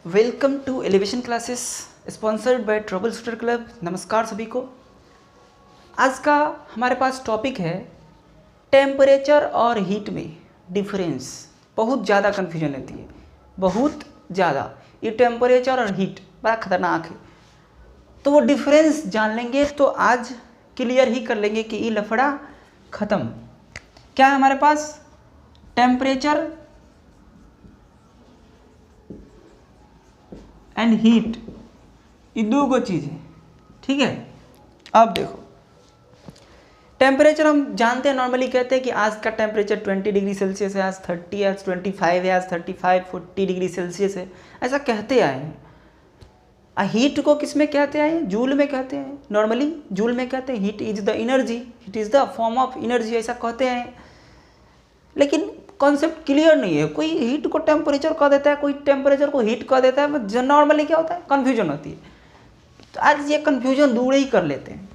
Welcome to elevation classes sponsored by trouble shooter club. नमस्कार सभी को। आज का हमारे पास टॉपिक है टेम्परेचर और हीट में डिफरेंस। बहुत ज़्यादा कन्फ्यूजन रहती है, बहुत ज़्यादा। ये टेम्परेचर और हीट बड़ा खतरनाक है, तो वो डिफरेंस जान लेंगे तो आज क्लियर ही कर लेंगे कि ये लफड़ा ख़त्म। क्या है हमारे पास? टेम्परेचर एंड हीट, ये दो को चीज़ है, ठीक है। अब देखो, टेम्परेचर हम जानते हैं, नॉर्मली कहते हैं कि आज का टेम्परेचर 20 डिग्री सेल्सियस है, आज 30 है, आज 25 है, आज 35-40 डिग्री सेल्सियस है, ऐसा कहते आए हैं। हीट को किस में कहते हैं? जूल में कहते हैं। नॉर्मली जूल में कहते हैं heat is the energy, heat is the form of energy, ऐसा कहते हैं। लेकिन कॉन्सेप्ट क्लियर नहीं है। कोई हीट को टेम्परेचर कह देता है, कोई टेम्परेचर को हीट कह देता है। नॉर्मली क्या होता है? कन्फ्यूजन होती है। तो आज ये कन्फ्यूजन दूर ही कर लेते हैं।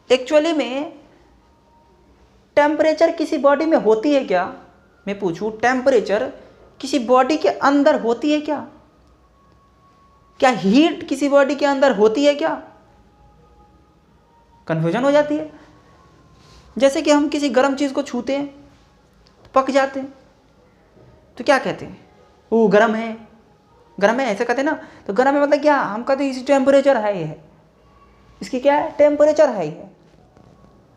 एक्चुअली में टेम्परेचर किसी बॉडी में होती है क्या? मैं पूछूं, टेम्परेचर किसी बॉडी के अंदर होती है क्या? क्या हीट किसी बॉडी के अंदर होती है क्या? कन्फ्यूजन हो जाती है। जैसे कि हम किसी गर्म चीज़ को छूते हैं, पक जाते हैं, तो क्या कहते हैं? वो गर्म है, गर्म है, ऐसे कहते हैं ना। तो गर्म है मतलब क्या? हम कहते हैं इसी टेम्परेचर हाई है, इसकी क्या है? टेम्परेचर हाई है।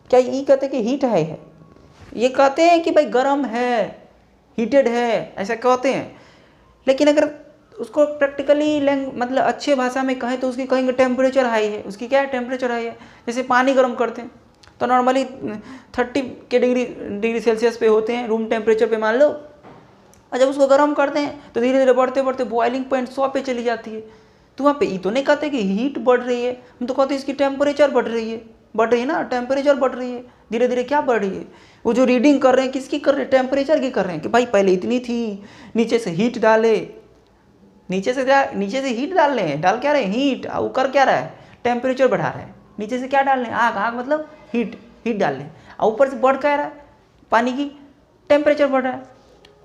क्या ये कहते हैं कि हीट हाई है? ये कहते हैं कि भाई गर्म है, हीटेड है, ऐसा कहते हैं। लेकिन अगर उसको प्रैक्टिकली मतलब अच्छे भाषा में कहें तो उसकी कहेंगे टेम्परेचर हाई है। उसकी क्या है? टेम्परेचर हाई है। जैसे पानी गर्म करते हैं तो नॉर्मली 30 के डिग्री सेल्सियस पे होते हैं रूम टेम्परेचर पे मान लो, और जब उसको गर्म करते हैं तो धीरे धीरे बढ़ते बढ़ते बॉइलिंग पॉइंट 100 पे चली जाती है। तो वहाँ पे ये तो नहीं कहते कि हीट बढ़ रही है, हम तो कहते हैं इसकी टेम्परेचर बढ़ रही है ना, टेम्परेचर बढ़ रही है। धीरे धीरे क्या बढ़ रही है? वो जो रीडिंग कर रहे हैं किसकी कर रहे हैं? टेम्परेचर की कर रहे हैं कि भाई पहले इतनी थी, नीचे से हीट डाले, नीचे से हीट डाल रहे हैं। डाल क्या रहे हैं? हीट। वो कर क्या रहा है? टेम्परेचर बढ़ा रहा है। नीचे से क्या डाल रहे हैं? आग मतलब हीट डाल रहे हैं। और ऊपर से बढ़ क्या रहा है? पानी की टेम्परेचर बढ़ रहा है।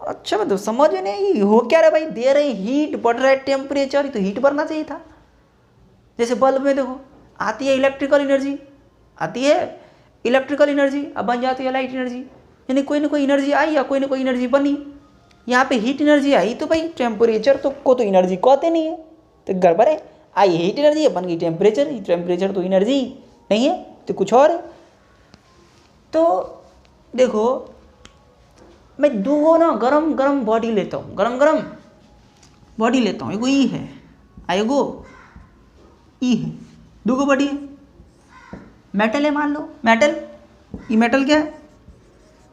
अच्छा, मतलब समझ में नहीं हो क्या रहा है भाई? दे रहे हीट, बढ़ रहा है टेम्परेचर, तो हीट बढ़ना चाहिए था। जैसे बल्ब में देखो, आती है इलेक्ट्रिकल एनर्जी, आती है इलेक्ट्रिकल एनर्जी, अब बन जाती है लाइट एनर्जी। यानी कोई ना कोई एनर्जी आई या कोई ना कोई एनर्जी बनी। यहाँ पे हीट एनर्जी आई तो भाई टेम्परेचर को तो एनर्जी कहते नहीं है, तो गड़बड़ है। आई हीट एनर्जी, बन गई टेम्परेचर। टेम्परेचर तो एनर्जी नहीं है, तो कुछ और है। तो देखो, मैं दो ना गरम बॉडी लेता हूँ, गरम बॉडी लेता हूँ। एगो ई है, एगो ई है, दो बॉडी है। मेटल है मान लो, मेटल। ये मेटल क्या है?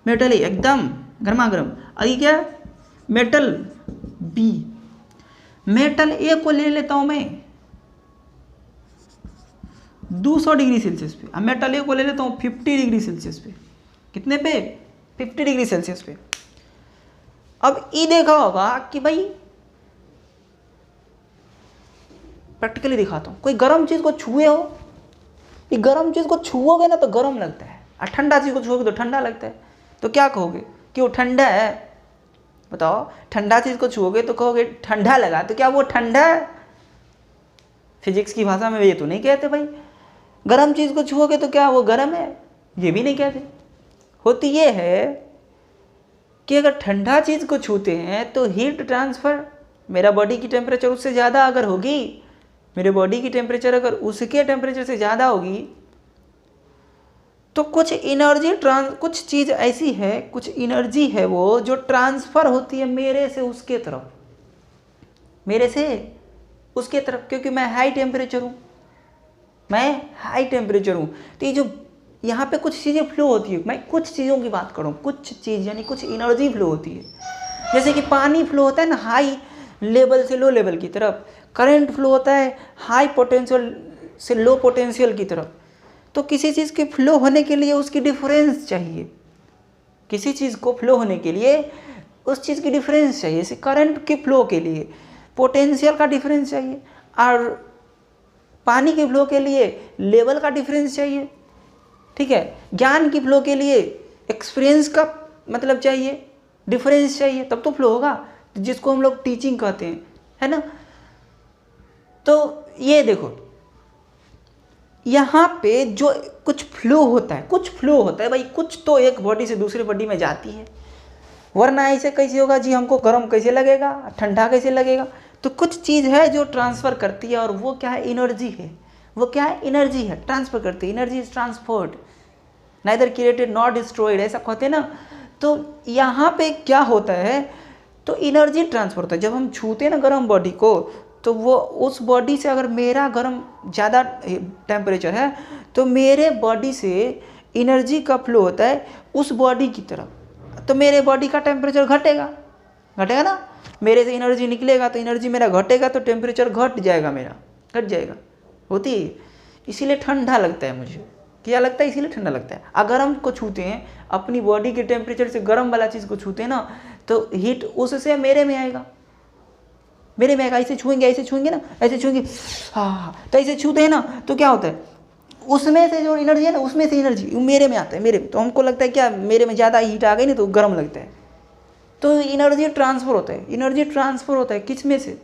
मेटल है एकदम गर्मा गर्म। और ये क्या है? Metal B. मेटल ए को ले लेता हूँ मैं 200 डिग्री सेल्सियस पे, अब मेटल ए को ले लेता हूँ 50 डिग्री सेल्सियस पे। कितने पे? 50 डिग्री सेल्सियस पे। अब ये देखा होगा कि भाई, प्रैक्टिकली दिखाता हूँ, कोई गर्म चीज़ को छुए हो, ये गर्म चीज़ को छुओगे ना तो गर्म लगता है, और ठंडा चीज़ को छुओगे तो ठंडा लगता है। तो क्या कहोगे कि वो ठंडा है? बताओ, ठंडा चीज़ को छुओगे तो कहोगे ठंडा लगा, तो क्या वो ठंडा है? फिजिक्स की भाषा में ये तो नहीं कहते भाई। गर्म चीज़ को छुओगे तो क्या वो गर्म है? ये भी नहीं कहते। होती ये है कि अगर ठंडा चीज़ को छूते हैं तो हीट ट्रांसफ़र, मेरा बॉडी की टेम्परेचर उससे ज़्यादा अगर होगी, मेरे बॉडी की टेम्परेचर अगर उसके टेम्परेचर से ज़्यादा होगी, तो कुछ एनर्जी कुछ चीज़ ऐसी है, कुछ एनर्जी है वो जो ट्रांसफ़र होती है मेरे से उसके तरफ, मेरे से उसके तरफ। क्योंकि मैं हाई टेम्परेचर हूँ, मैं हाई टेम्परेचर हूँ। तो ये जो यहाँ पे कुछ चीज़ें फ्लो होती है, मैं कुछ चीज़ों की बात करूँ, कुछ चीज़ यानी कुछ एनर्जी फ्लो होती है। जैसे कि पानी फ्लो होता है ना हाई लेवल से लो लेवल की तरफ, करंट फ्लो होता है हाई पोटेंशियल से लो पोटेंशियल की तरफ। तो किसी चीज़ के फ्लो होने के लिए उसकी डिफरेंस चाहिए, किसी चीज़ को फ्लो होने के लिए उस चीज़ की डिफरेंस चाहिए। जैसे करंट के फ्लो के लिए पोटेंशियल का डिफरेंस चाहिए, और पानी के फ्लो के लिए लेवल का डिफरेंस चाहिए, ठीक है। ज्ञान की फ्लो के लिए एक्सपीरियंस का मतलब चाहिए, डिफरेंस चाहिए, तब तो फ्लो होगा। जिसको हम लोग टीचिंग कहते हैं, है ना। तो ये देखो यहाँ पे जो कुछ फ्लो होता है, कुछ फ्लो होता है भाई, कुछ तो एक बॉडी से दूसरी बॉडी में जाती है, वरना ऐसे कैसे होगा जी, हमको गर्म कैसे लगेगा, ठंडा कैसे लगेगा। तो कुछ चीज़ है जो ट्रांसफ़र करती है, और वो क्या है, एनर्जी है। वो क्या है, एनर्जी है, ट्रांसफ़र करती है। Energy is transferred neither created not destroyed, ऐसा कहते हैं ना। तो यहाँ पे क्या होता है, तो एनर्जी ट्रांसफर होता है। जब हम छूते हैं ना गर्म बॉडी को, तो वो उस बॉडी से, अगर मेरा गर्म ज़्यादा टेम्परेचर है तो मेरे बॉडी से एनर्जी का फ्लो होता है उस बॉडी की तरफ, तो मेरे बॉडी का टेम्परेचर घटेगा, घटेगा ना। मेरे से एनर्जी निकलेगा तो एनर्जी मेरा घटेगा, तो टेम्परेचर घट जाएगा, मेरा घट जाएगा। होती है, इसीलिए ठंडा लगता है मुझे। क्या लगता है, इसीलिए ठंडा लगता है। अगर हम को छूते हैं अपनी बॉडी के टेम्परेचर से गर्म वाला चीज़ को छूते हैं ना, तो हीट उससे मेरे में आएगा, मेरे में आएगा। ऐसे छुएंगे, ऐसे छुएंगे ना, ऐसे छुएंगे, हाँ, तो ऐसे छूते हैं ना, तो क्या होता है, उसमें से जो एनर्जी है ना, उसमें से एनर्जी मेरे में आता है, मेरे में। तो हमको लगता है क्या, मेरे में ज़्यादा हीट आ गई ना, तो गर्म लगता है। तो एनर्जी ट्रांसफ़र होता है, एनर्जी ट्रांसफ़र होता है किस में से,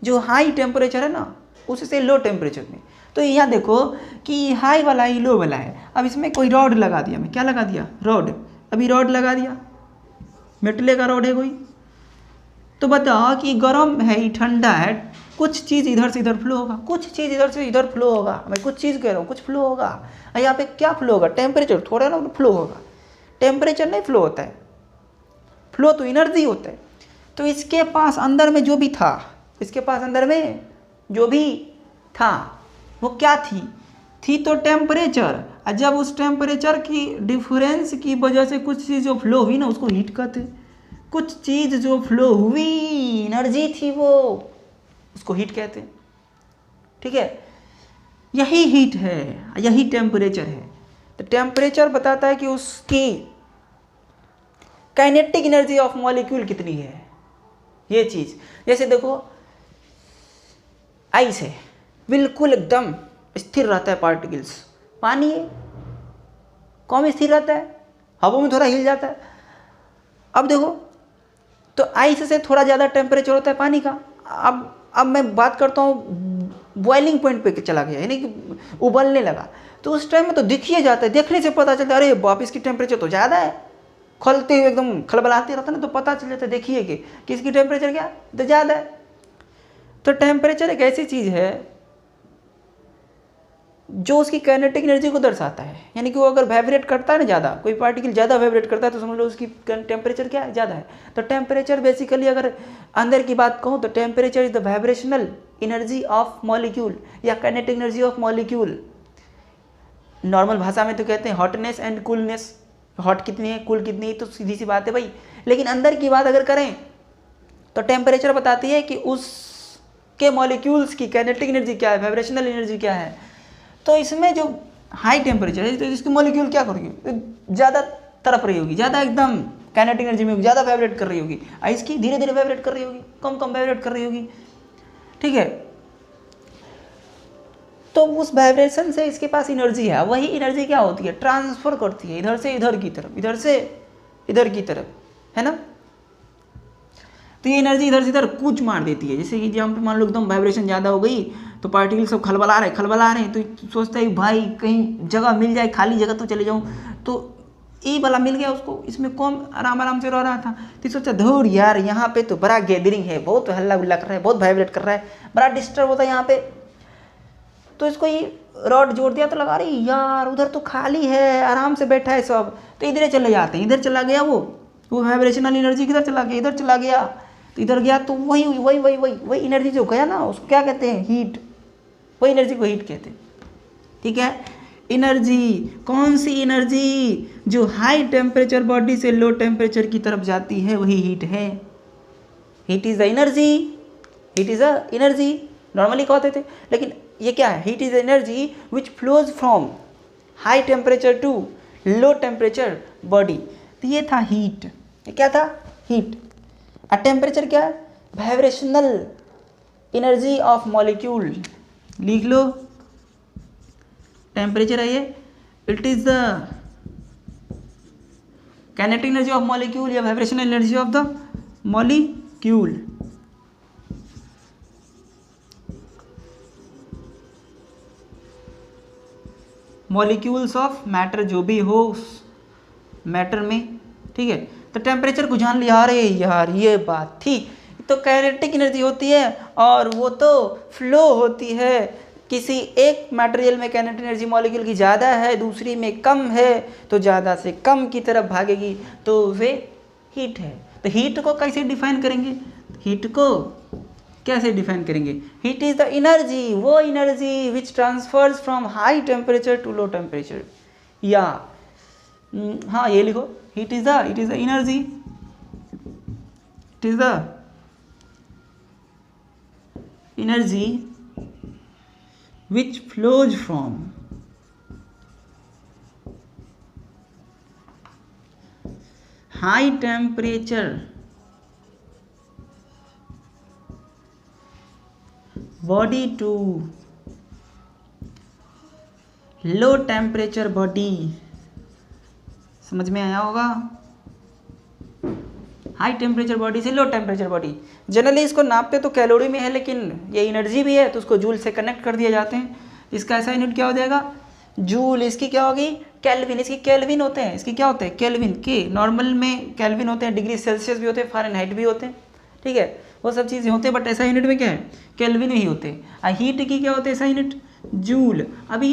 जो हाई टेम्परेचर है ना, उससे लो टेम्परेचर में। तो यहाँ देखो कि हाई वाला ही लो वाला है। अब इसमें कोई रॉड लगा दिया, मैं क्या लगा दिया, रॉड। अभी रॉड लगा दिया, मेटले का रॉड है कोई, तो बताओ कि गर्म है, ये ठंडा है, कुछ चीज़ इधर से इधर फ्लो होगा, कुछ चीज़ इधर से इधर फ्लो होगा। मैं कुछ चीज़ कह रहा हूँ, कुछ फ्लो होगा। यहाँ पे क्या फ्लो होगा, टेम्परेचर थोड़ा ना फ्लो होगा, टेम्परेचर नहीं फ्लो होता है, फ्लो तो एनर्जी होता है। तो इसके पास अंदर में जो भी था, इसके पास अंदर में जो भी था वो क्या थी तो टेम्परेचर। और जब उस टेम्परेचर की डिफरेंस की वजह से कुछ चीज़ जो फ्लो हुई ना, उसको हीट कहते। कुछ चीज़ जो फ्लो हुई, एनर्जी थी वो, उसको हीट कहते हैं। ठीक है, यही हीट है, यही टेम्परेचर है। तो टेम्परेचर बताता है कि उसकी काइनेटिक एनर्जी ऑफ मॉलिक्यूल कितनी है, ये चीज़। जैसे देखो आइस है, बिल्कुल एकदम स्थिर रहता है पार्टिकल्स। पानी है, कम स्थिर रहता है, हवा में थोड़ा हिल जाता है। अब देखो, तो आइस से थोड़ा ज़्यादा टेम्परेचर होता है पानी का। अब मैं बात करता हूँ बॉइलिंग पॉइंट पे चला गया, यानी कि उबलने लगा, तो उस टाइम में तो दिख ही जाता है, देखने से पता चलता है, अरे बाप, इसकी टेम्परेचर तो ज़्यादा है। खलते हुए एकदम खलबलाते रहता है ना, तो पता चल जाता है, देखिए कि इसकी टेम्परेचर क्या तो ज़्यादा है। तो टेम्परेचर एक ऐसी चीज़ है जो उसकी काइनेटिक एनर्जी को दर्शाता है। यानी कि वो अगर वाइब्रेट करता है ना ज़्यादा, कोई पार्टिकल ज़्यादा वाइब्रेट करता है, तो समझ लो उसकी टेम्परेचर क्या है, ज़्यादा है। तो टेम्परेचर बेसिकली अगर अंदर की बात कहूँ तो temperature is the vibrational energy of molecule या kinetic energy of molecule. Normal भाषा में तो कहते हैं हॉटनेस एंड कूलनेस, हॉट कितनी है, कूल कितनी है, तो सीधी सी बात है भाई। लेकिन अंदर की बात अगर करें तो टेम्परेचर बताती है कि उसके मॉलिक्यूल्स की काइनेटिक एनर्जी क्या है, वाइब्रेशनल एनर्जी क्या है। तो इसमें जो हाई टेम्परेचर है, तो इसकी मॉलिक्यूल क्या करेगी, ज़्यादा तड़प रही होगी, ज़्यादा एकदम काइनेटिक एनर्जी में ज़्यादा वाइब्रेट कर रही होगी, और इसकी धीरे धीरे वाइब्रेट कर रही होगी, कम कम वाइब्रेट कर रही होगी। ठीक है, तो उस वाइब्रेशन से इसके पास एनर्जी है। वही एनर्जी क्या होती है, ट्रांसफर करती है इधर से इधर की तरफ, इधर से इधर की तरफ, है ना। तो ये एनर्जी इधर से इधर कूच मार देती है। जैसे कि जब मान लो एकदम वाइब्रेशन ज़्यादा हो गई, तो पार्टिकल सब खलबला रहे हैं, तो सोचता है भाई कहीं जगह मिल जाए, खाली जगह तो चले जाऊँ। तो ये वाला मिल गया उसको, इसमें कौन आराम आराम से रह रहा था, तो सोचा धूर यार, यहाँ पे तो बड़ा गैदरिंग है, बहुत हल्ला गुल्ला कर रहा है, बहुत वाइब्रेट कर रहा है, बड़ा डिस्टर्ब होता है यहाँ पे। तो इसको ये रॉड जोड़ दिया, तो लगा रही यार उधर तो खाली है, आराम से बैठा है सब, तो इधर चले जाते हैं। इधर चला गया वो वाइब्रेशनल एनर्जी किधर चला गया, इधर चला गया। तो इधर गया तो वही वही वही वही वही एनर्जी जो गया ना, उसको क्या कहते हैं, हीट। वही एनर्जी को हीट कहते हैं। ठीक है, एनर्जी, कौन सी एनर्जी जो हाई टेम्परेचर बॉडी से लो टेम्परेचर की तरफ जाती है, वही हीट है। Heat is the energy, heat is the energy normally कहते थे, लेकिन ये क्या है, heat is energy which flows from high temperature to low temperature body. तो ये था हीट, ये क्या था, हीट। और टेम्परेचर क्या है, वाइब्रेशनल एनर्जी ऑफ मॉलिक्यूल। लिख लो, टेम्परेचर है ये, it is the kinetic energy of molecule या vibrational energy of the molecule. Molecules of matter जो भी हो उस मैटर में, ठीक है। तो टेम्परेचर को जान लिया, अरे यार ये बात थी, तो काइनेटिक एनर्जी होती है और वो तो फ्लो होती है। किसी एक मटेरियल में काइनेटिक एनर्जी मॉलिक्यूल की ज़्यादा है, दूसरी में कम है, तो ज़्यादा से कम की तरफ भागेगी, तो वे हीट है। तो हीट को कैसे डिफाइन करेंगे, हीट को कैसे डिफाइन करेंगे? हीट इज द एनर्जी, वो energy which transfers from high temperature to low temperature. या हाँ ये लिखो, heat is the energy, it is the energy which flows from high temperature body to low temperature body। समझ में आया होगा? High temperature body से लो टेम्परेचर बॉडी, जनरली इसको नापते तो कैलोरी में है, लेकिन ये एनर्जी भी है तो उसको जूल से कनेक्ट कर दिया जाते हैं। इसका ऐसा यूनिट क्या हो जाएगा, जूल। इसकी क्या होगी, केल्विन। इसकी केल्विन होते हैं, इसकी क्या होते हैं, केल्विन के। नॉर्मल में केल्विन होते हैं, डिग्री सेल्सियस भी होते हैं, फ़ारेनहाइट भी होते हैं, ठीक है, वो सब चीज़ें होते हैं, बट ऐसा यूनिट में क्या है, केल्विन ही होते हैं। हीट की क्या होते हैं ऐसा यूनिट, जूल। अभी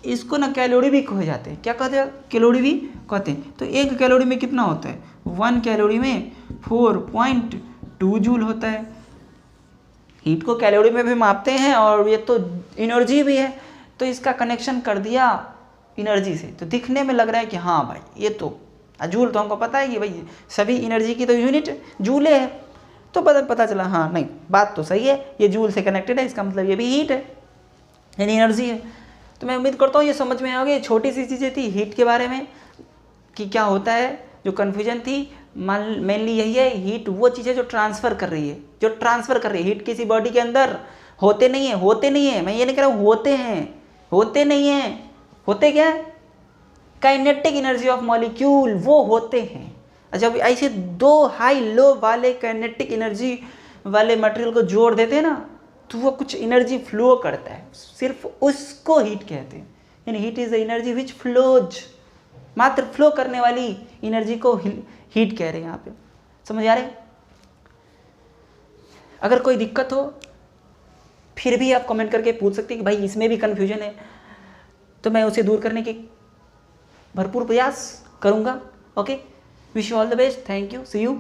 इसको ना कैलोरी भी कहे जाते हैं, क्या कहते हैं, कैलोरी भी कहते हैं। तो एक कैलोरी में कितना होता है, 1 कैलोरी में 4.2 जूल होता है। हीट को कैलोरी में भी मापते हैं और ये तो एनर्जी भी है, तो इसका कनेक्शन कर दिया एनर्जी से, तो दिखने में लग रहा है कि हाँ भाई ये तो जूल, तो हमको पता है कि भाई सभी एनर्जी की तो यूनिट जूले है, तो पता चला हाँ नहीं बात तो सही है, ये जूल से कनेक्टेड है, इसका मतलब ये भी हीट है, यानी एनर्जी है। तो मैं उम्मीद करता हूँ ये समझ में आ गई। छोटी सी चीज़ें थी हीट के बारे में कि क्या होता है, जो कन्फ्यूजन थी मेनली यही है, हीट वो चीज़ है जो ट्रांसफ़र कर रही है, जो ट्रांसफ़र कर रही है। हीट किसी बॉडी के अंदर होते नहीं है, मैं ये नहीं कह रहा हूँ होते नहीं हैं, होते क्या है, काइनेटिक एनर्जी ऑफ मॉलिक्यूल वो होते हैं। अच्छा अब ऐसे दो हाई लो वाले काइनेटिक एनर्जी वाले मटेरियल को जोड़ देते हैं ना, तो वो कुछ एनर्जी फ्लो करता है, सिर्फ उसको हीट कहते हैं। यानी heat is the energy which flows, मात्र फ्लो करने वाली एनर्जी को हीट कह रहे हैं यहाँ पे। समझ आ रहे? अगर कोई दिक्कत हो फिर भी आप कमेंट करके पूछ सकते हैं कि भाई इसमें भी कन्फ्यूजन है, तो मैं उसे दूर करने की भरपूर प्रयास करूँगा। Okay, wish you all the best, thank you, see you.